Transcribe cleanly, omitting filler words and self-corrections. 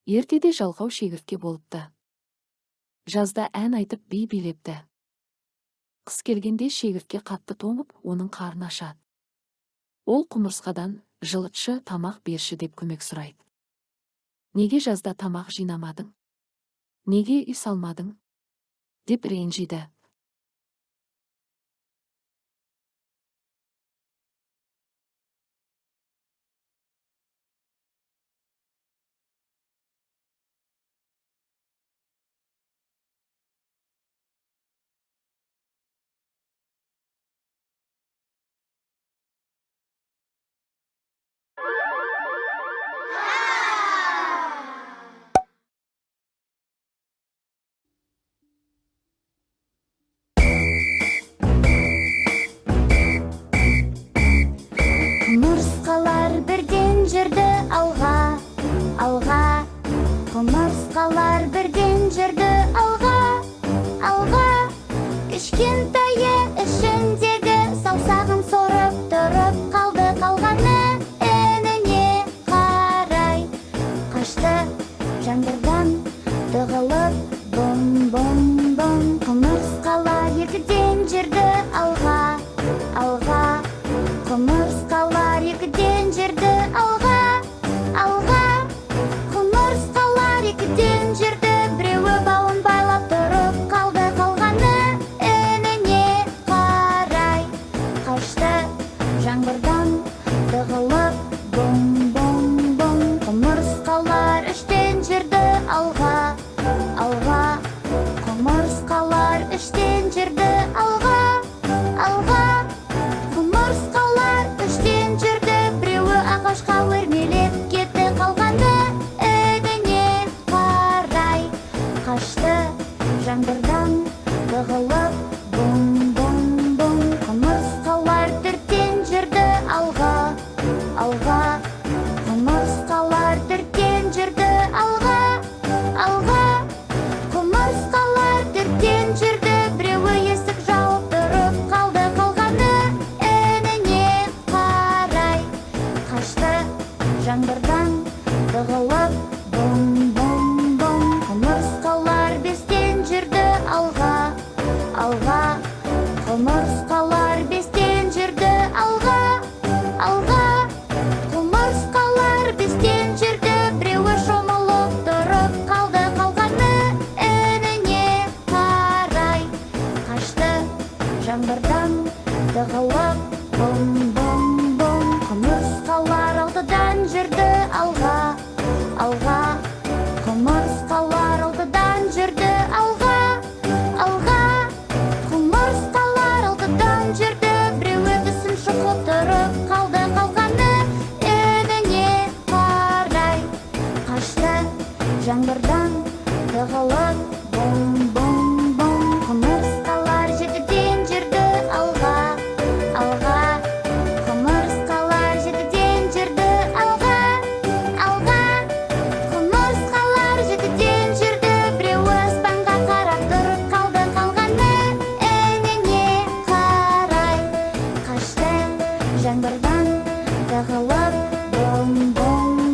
Ертеде жалқау шегіртке болыпты. Жазда ән айтып би билепті. Қыс келгенде шегіртке қатты тоңып, оның қарны ашады. Ол құмырсқадан жылытшы, тамақ берші деп көмек сұрайды. Неге жазда тамақ жинамадың? Неге үй салмадың? Деп ренжиді. Құмырсқалар бірден жүрді алға, алға. Құмырсқалар бірден жүрді алға, алға. Кішкентайы ішіндегі саусағын сорып тұрып қалды, қалғаны ініне қарай қашты. Жаңбырдан тығылып бом-бом-бом. Құмырсқалар екіден жүрді алға, алға. Құмырсқалар екіден жүрді алға, алға. Құмырсқалар екіден жүрді, біреуі бауын байлап тұрып қалды, қалғаны ініне қарай қашты. Жаңбырдан тығылып бом-бом-бом. Құмырсқалар үштен жүрді алға, алға. Құмырсқалар үштен жүрді алға, алға. Құмырсқалар үштен жүрді, біреуі ағашқа өрмелеп кетті, қалғаны ініне қарай қашты. Жаңбырдан тығылып бом-бом-бом. Құмырсқалар төрттен жүрді алға, алға. Құмырсқалар төрттен жүрді алға, алға. Құмырсқалар төрттен жүрді, біреуі есік жауып тұрып қалды, қалғаны ініне қарай қашты. Жаңбырдан тығылып бом-бом-бом. Құмырсқалар бестен жүрді алға, алға. Құмырсқалар бестен жүрді алға, алға. Құмырсқалар бестен жүрді, біреуі шомылып тұрып қалды, қалғаны ініне қарай қашты. Жаңбырдан тығылып бом-бом-бом. Құмырсқалар алтыдан жүрді алға, алға. Құмырсқалар алтыдан жүрді алға, алға. Құмырсқалар алтыдан жүрді, біреуі тісін шұқып тұрып қалды, қалғаны ініне қарай қашты. Жаңбырдан тығылып бом-бом-бом. Құмырсқалар жетіден жүрді алға, алға. Құмырсқалар жетіден жүрді алға, алға. Құмырсқалар жетіден жүрді, біреуі аспанға қарап тұрып қалды, қалғаны ініне қарай қашты. Жаңбырдан тығылып бом-бом.